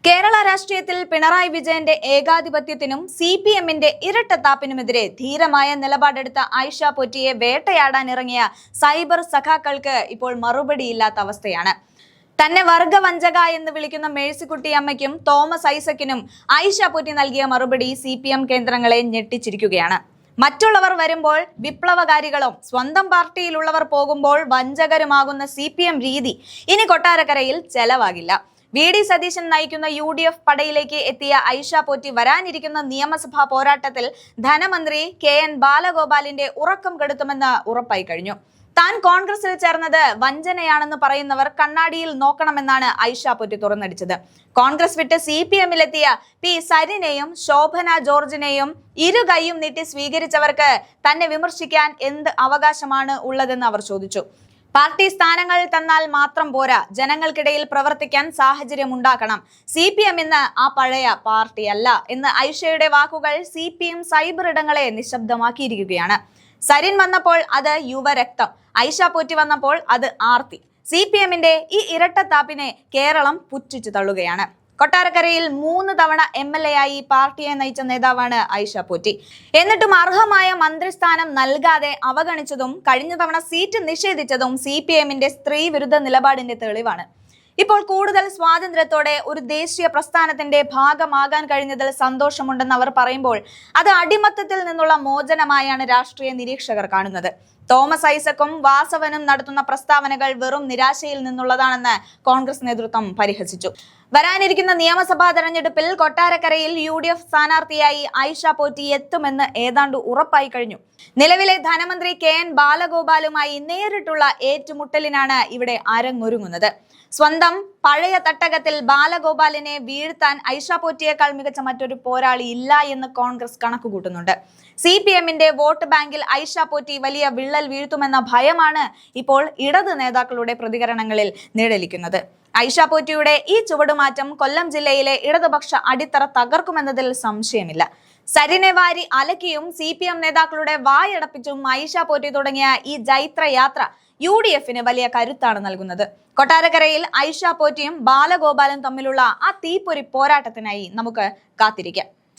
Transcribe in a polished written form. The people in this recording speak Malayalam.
കേരള രാഷ്ട്രീയത്തിൽ പിണറായി വിജയന്റെ ഏകാധിപത്യത്തിനും CPM-ന്റെ ഇരട്ടത്താപ്പിനുമെതിരെ ധീരമായ നിലപാടെടുത്ത ആയിഷ പോറ്റിയെ വേട്ടയാടാനിറങ്ങിയ സൈബർ സഖാക്കൾക്ക് ഇപ്പോൾ മറുപടിയില്ലാത്ത അവസ്ഥയാണ്. തന്നെ വർഗവഞ്ചക എന്ന് വിളിക്കുന്ന മേഴ്സിക്കുട്ടി അമ്മയ്ക്കും തോമസ് ഐസക്കിനും ആയിഷ പോറ്റി നൽകിയ മറുപടി CPM കേന്ദ്രങ്ങളെ ഞെട്ടിച്ചിരിക്കുകയാണ്. മറ്റുള്ളവർ വരുമ്പോൾ വിപ്ലവകാരികളും സ്വന്തം പാർട്ടിയിലുള്ളവർ പോകുമ്പോൾ വഞ്ചകരുമാകുന്ന CPM രീതി ഇനി കൊട്ടാരക്കരയിൽ ചെലവാകില്ല. VD സതീശൻ നയിക്കുന്ന UDF പടയിലേക്ക് എത്തിയ ആയിഷ പോറ്റി വരാനിരിക്കുന്ന നിയമസഭാ പോരാട്ടത്തിൽ ധനമന്ത്രി KN ബാലഗോപാലിന്റെ ഉറക്കം കെടുത്തുമെന്ന് ഉറപ്പായി കഴിഞ്ഞു. താൻ കോൺഗ്രസിൽ ചേർന്നത് വഞ്ചനയാണെന്ന് പറയുന്നവർ കണ്ണാടിയിൽ നോക്കണമെന്നാണ് ആയിഷ പോറ്റി തുറന്നടിച്ചത്. കോൺഗ്രസ് വിട്ട് CPM-ലെത്തിയ P സരിനെയും ശോഭന ജോർജിനെയും ഇരു കൈയും നീട്ടി സ്വീകരിച്ചവർക്ക് തന്നെ വിമർശിക്കാൻ എന്ത് അവകാശമാണ് ഉള്ളതെന്ന് അവർ ചോദിച്ചു. പാർട്ടി സ്ഥാനങ്ങൾ തന്നാൽ മാത്രം പോരാ, ജനങ്ങൾക്കിടയിൽ പ്രവർത്തിക്കാൻ സാഹചര്യം ഉണ്ടാക്കണം. CPM ഇന്ന് ആ പഴയ പാർട്ടിയല്ല എന്ന് ആയിഷയുടെ വാക്കുകൾ CPM സൈബർ ഇടങ്ങളെ നിശബ്ദമാക്കിയിരിക്കുകയാണ്. സരിൻ വന്നപ്പോൾ അത് യുവരക്തം, ആയിഷ പോറ്റി വന്നപ്പോൾ അത് ആർത്തി. CPM-ന്റെ ഈ ഇരട്ടത്താപ്പിനെ കേരളം പുച്ഛിച്ചു തള്ളുകയാണ്. കൊട്ടാരക്കരയിൽ 3 തവണ MLA ആയി പാർട്ടിയെ നയിച്ച നേതാവാണ് ആയിഷ പോറ്റി. എന്നിട്ടും അർഹമായ മന്ത്രിസ്ഥാനം നൽകാതെ അവഗണിച്ചതും കഴിഞ്ഞ തവണ സീറ്റ് നിഷേധിച്ചതും CPM-ന്റെ സ്ത്രീ വിരുദ്ധ നിലപാടിന്റെ തെളിവാണ്. ഇപ്പോൾ കൂടുതൽ സ്വാതന്ത്ര്യത്തോടെ ഒരു ദേശീയ പ്രസ്ഥാനത്തിന്റെ ഭാഗമാകാൻ കഴിഞ്ഞതിൽ സന്തോഷമുണ്ടെന്ന് അവർ പറയുമ്പോൾ അത് അടിമത്തത്തിൽ നിന്നുള്ള മോചനമായാണ് രാഷ്ട്രീയ നിരീക്ഷകർ കാണുന്നത്. തോമസ് ഐസക്കും വാസവനും നടത്തുന്ന പ്രസ്താവനകൾ വെറും നിരാശയിൽ നിന്നുള്ളതാണെന്ന് കോൺഗ്രസ് നേതൃത്വം പരിഹസിച്ചു. വരാനിരിക്കുന്ന നിയമസഭാ തെരഞ്ഞെടുപ്പിൽ കൊട്ടാരക്കരയിൽ UDF സ്ഥാനാർത്ഥിയായി ആയിഷ പോറ്റി എത്തുമെന്ന് ഏതാണ്ട് ഉറപ്പായി കഴിഞ്ഞു. നിലവിലെ ധനമന്ത്രി KN ബാലഗോപാലുമായി നേരിട്ടുള്ള ഏറ്റുമുട്ടലിനാണ് ഇവിടെ അരങ്ങൊരുങ്ങുന്നത്. സ്വന്തം പഴയ തട്ടകത്തിൽ ബാലഗോപാലിനെ വീഴ്ത്താൻ ആയിഷ പോറ്റിയേക്കാൾ മികച്ച മറ്റൊരു പോരാളി ഇല്ല എന്ന് കോൺഗ്രസ് കണക്കുകൂട്ടുന്നുണ്ട്. CPM-ന്റെ വോട്ട് ബാങ്കിൽ ആയിഷ പോറ്റി വലിയ വിള്ളൽ വീഴ്ത്തുമെന്ന ഭയമാണ് ഇപ്പോൾ ഇടത് നേതാക്കളുടെ പ്രതികരണങ്ങളിൽ നിഴലിക്കുന്നത്. ആയിഷ പോറ്റിയുടെ ഈ ചുവടുമാറ്റം കൊല്ലം ജില്ലയിലെ ഇടതുപക്ഷ അടിത്തറ തകർക്കുമെന്നതിൽ സംശയമില്ല. സരിനെ വാരി അലക്കിയും CPM നേതാക്കളുടെ വായടപ്പിച്ചും ആയിഷ പോറ്റി തുടങ്ങിയ ഈ ജൈത്രയാത്ര UDF-ന് വലിയ കരുത്താണ് നൽകുന്നത്. കൊട്ടാരക്കരയിൽ ആയിഷ പോറ്റിയും ബാലഗോപാലും തമ്മിലുള്ള ആ തീപ്പൊരി പോരാട്ടത്തിനായി നമുക്ക് കാത്തിരിക്കാം.